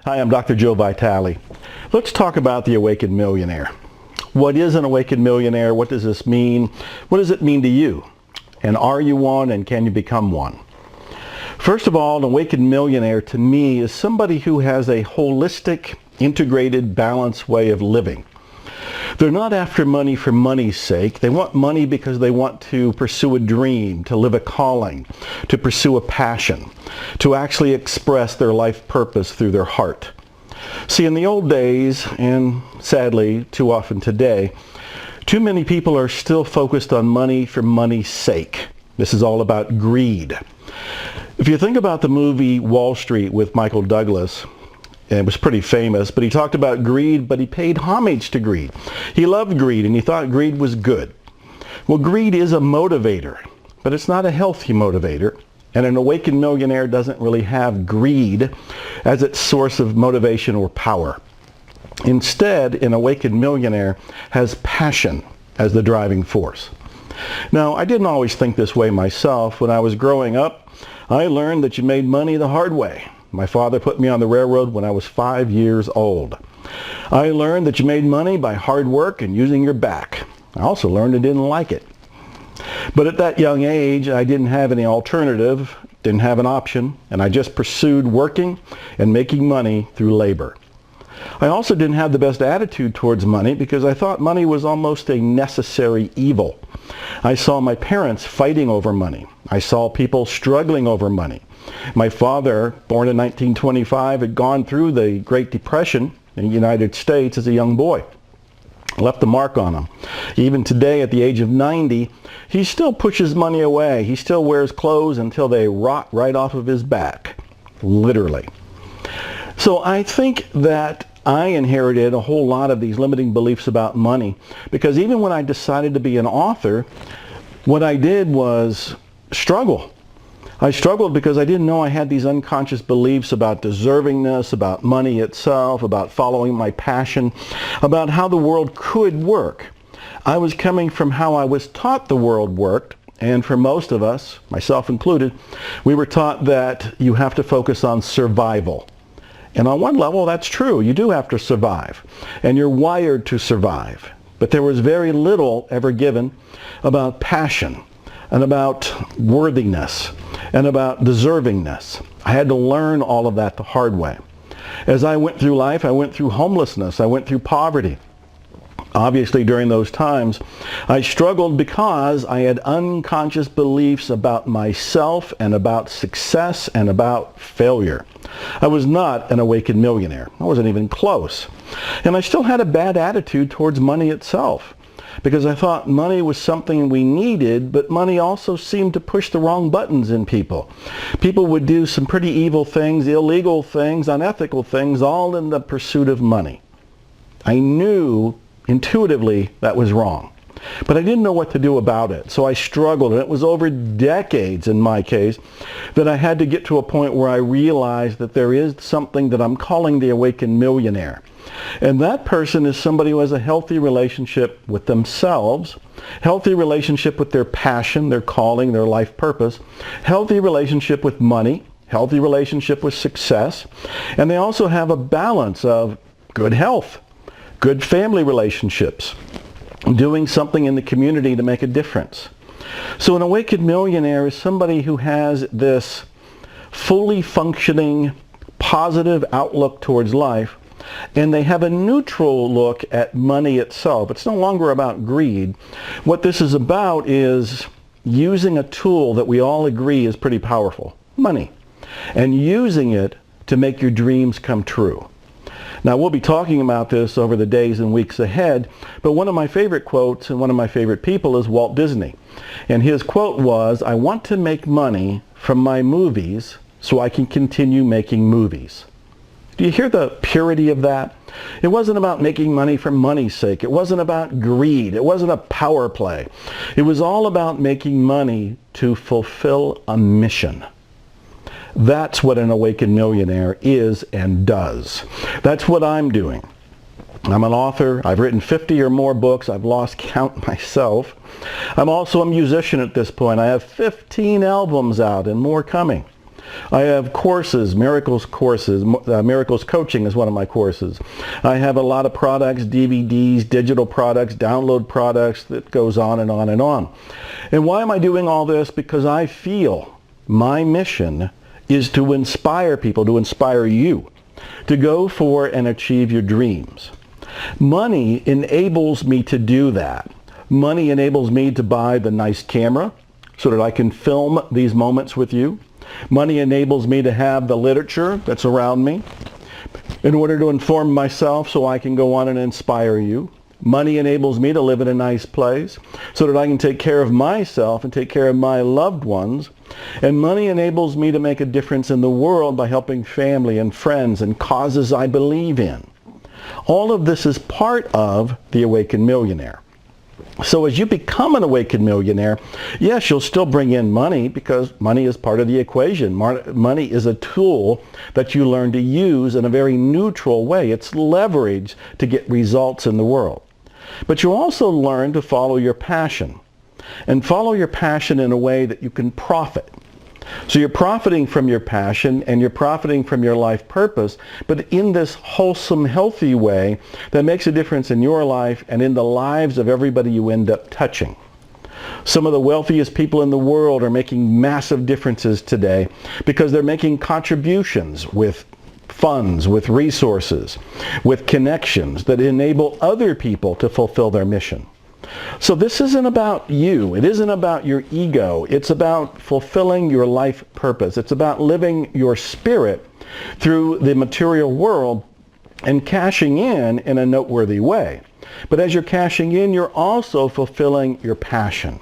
Hi, I'm Dr. Joe Vitale. Let's talk about the awakened millionaire. What is an awakened millionaire? What does this mean? What does it mean to you? And are you one, and can you become one? First of all, an awakened millionaire to me is somebody who has a holistic, integrated, balanced way of living. They're not after money for money's sake. They want money because they want to pursue a dream, to live a calling, to pursue a passion, to actually express their life purpose through their heart. See, in the old days, and sadly too often today, too many people are still focused on money for money's sake. This is all about greed. If you think about the movie Wall Street with Michael Douglas, and it was pretty famous, but he talked about greed, but he paid homage to greed. He loved greed, and he thought greed was good. Well, greed is a motivator, but it's not a healthy motivator, and an awakened millionaire doesn't really have greed as its source of motivation or power. Instead, an awakened millionaire has passion as the driving force. Now, I didn't always think this way myself. When I was growing up, I learned that you made money the hard way. My father put me on the railroad when I was 5 years old. I learned that you made money by hard work and using your back. I also learned I didn't like it. But at that young age, I didn't have any alternative, didn't have an option, and I just pursued working and making money through labor. I also didn't have the best attitude towards money because I thought money was almost a necessary evil. I saw my parents fighting over money. I saw people struggling over money. My father, born in 1925, had gone through the Great Depression in the United States as a young boy. Left a mark on him. Even today, at the age of 90, he still pushes money away. He still wears clothes until they rot right off of his back, literally. So I think that I inherited a whole lot of these limiting beliefs about money, because even when I decided to be an author, what I did was struggle. I struggled because I didn't know I had these unconscious beliefs about deservingness, about money itself, about following my passion, about how the world could work. I was coming from how I was taught the world worked, and for most of us, myself included, we were taught that you have to focus on survival. And on one level, that's true. You do have to survive, and you're wired to survive. But there was very little ever given about passion, and about worthiness, and about deservingness. I had to learn all of that the hard way. As I went through life, I went through homelessness, I went through poverty. Obviously, during those times, I struggled because I had unconscious beliefs about myself and about success and about failure. I was not an awakened millionaire. I wasn't even close. And I still had a bad attitude towards money itself, because I thought money was something we needed, but money also seemed to push the wrong buttons in people. People would do some pretty evil things, illegal things, unethical things, all in the pursuit of money. I knew intuitively that was wrong, but I didn't know what to do about it. So I struggled, and it was over decades in my case that I had to get to a point where I realized that there is something that I'm calling the awakened millionaire. And that person is somebody who has a healthy relationship with themselves, healthy relationship with their passion, their calling, their life purpose, healthy relationship with money, healthy relationship with success, and they also have a balance of good health, good family relationships, doing something in the community to make a difference. So an awakened millionaire is somebody who has this fully functioning, positive outlook towards life, and they have a neutral look at money itself. It's no longer about greed. What this is about is using a tool that we all agree is pretty powerful, money, and using it to make your dreams come true. Now, we'll be talking about this over the days and weeks ahead, but one of my favorite quotes and one of my favorite people is Walt Disney. And his quote was, "I want to make money from my movies so I can continue making movies." Do you hear the purity of that? It wasn't about making money for money's sake. It wasn't about greed. It wasn't a power play. It was all about making money to fulfill a mission. That's what an awakened millionaire is and does. That's what I'm doing. I'm an author. I've written 50 or more books. I've lost count myself. I'm also a musician at this point. I have 15 albums out and more coming. I have courses, Miracles courses. Miracles Coaching is one of my courses. I have a lot of products, DVDs, digital products, download products, that goes on and on and on. And why am I doing all this? Because I feel my mission is to inspire people, to inspire you, to go for and achieve your dreams. Money enables me to do that. Money enables me to buy the nice camera so that I can film these moments with you. Money enables me to have the literature that's around me in order to inform myself so I can go on and inspire you. Money enables me to live in a nice place so that I can take care of myself and take care of my loved ones. And money enables me to make a difference in the world by helping family and friends and causes I believe in. All of this is part of the Awakened Millionaire. So as you become an Awakened Millionaire, yes, you'll still bring in money because money is part of the equation. Money is a tool that you learn to use in a very neutral way. It's leverage to get results in the world. But you also learn to follow your passion, and follow your passion in a way that you can profit. So you're profiting from your passion and you're profiting from your life purpose, but in this wholesome, healthy way that makes a difference in your life and in the lives of everybody you end up touching. Some of the wealthiest people in the world are making massive differences today because they're making contributions with funds, with resources, with connections that enable other people to fulfill their mission. So this isn't about you. It isn't about your ego. It's about fulfilling your life purpose. It's about living your spirit through the material world and cashing in a noteworthy way. But as you're cashing in, you're also fulfilling your passion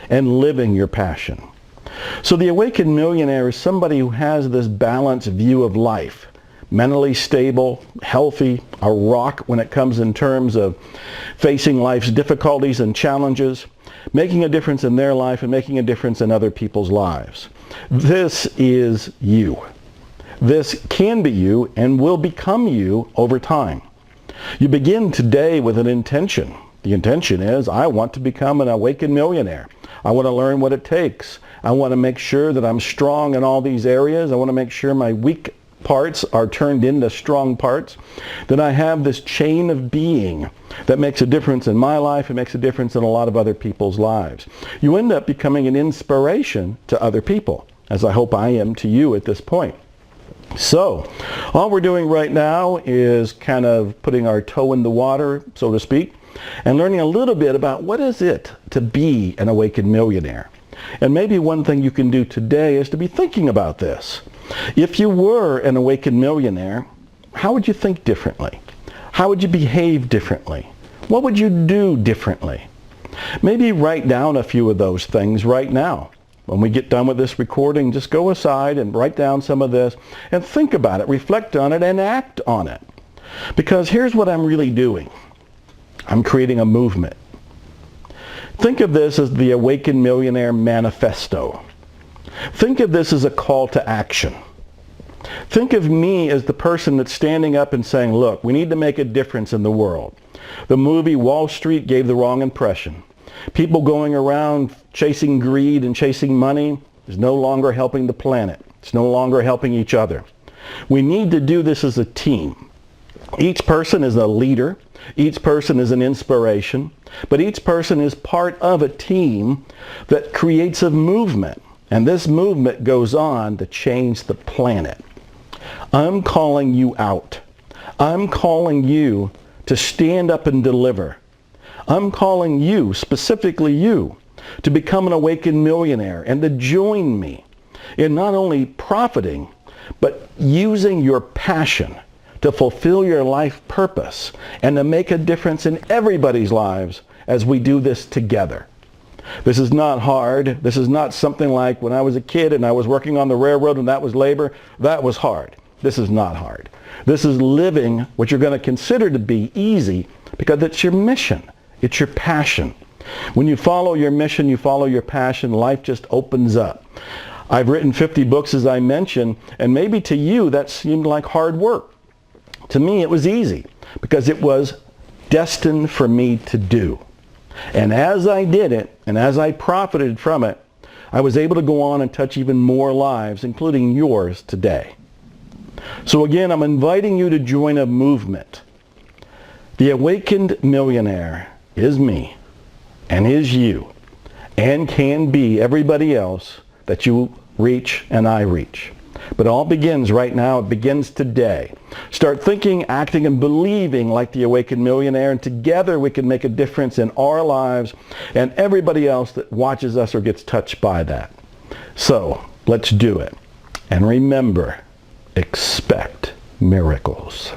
and living your passion. So the Awakened Millionaire is somebody who has this balanced view of life. Mentally stable, healthy, a rock when it comes in terms of facing life's difficulties and challenges, making a difference in their life and making a difference in other people's lives. This is you. This can be you and will become you over time. You begin today with an intention. The intention is, I want to become an Awakened Millionaire. I want to learn what it takes. I want to make sure that I'm strong in all these areas. I want to make sure my weak parts are turned into strong parts, that I have this chain of being that makes a difference in my life and makes a difference in a lot of other people's lives. You end up becoming an inspiration to other people, as I hope I am to you at this point. So, all we're doing right now is kind of putting our toe in the water, so to speak, and learning a little bit about what is it to be an Awakened Millionaire. And maybe one thing you can do today is to be thinking about this. If you were an Awakened Millionaire, how would you think differently? How would you behave differently? What would you do differently? Maybe write down a few of those things right now. When we get done with this recording, just go aside and write down some of this and think about it, reflect on it, and act on it. Because here's what I'm really doing. I'm creating a movement. Think of this as the Awakened Millionaire Manifesto. Think of this as a call to action. Think of me as the person that's standing up and saying, look, we need to make a difference in the world. The movie Wall Street gave the wrong impression. People going around chasing greed and chasing money is no longer helping the planet. It's no longer helping each other. We need to do this as a team. Each person is a leader. Each person is an inspiration. But each person is part of a team that creates a movement. And this movement goes on to change the planet. I'm calling you out. I'm calling you to stand up and deliver. I'm calling you, specifically you, to become an Awakened Millionaire and to join me in not only profiting, but using your passion to fulfill your life purpose and to make a difference in everybody's lives as we do this together. This is not hard. This is not something like when I was a kid and I was working on the railroad and that was labor. That was hard. This is not hard. This is living what you're going to consider to be easy because it's your mission. It's your passion. When you follow your mission, you follow your passion, life just opens up. I've written 50 books, as I mentioned, and maybe to you that seemed like hard work. To me, it was easy because it was destined for me to do. And as I did it, and as I profited from it, I was able to go on and touch even more lives, including yours today. So again, I'm inviting you to join a movement. The Awakened Millionaire is me and is you and can be everybody else that you reach and I reach. But it all begins right now. It begins today. Start thinking, acting, and believing like the Awakened Millionaire, and together we can make a difference in our lives and everybody else that watches us or gets touched by that. So let's do it. And remember, expect miracles.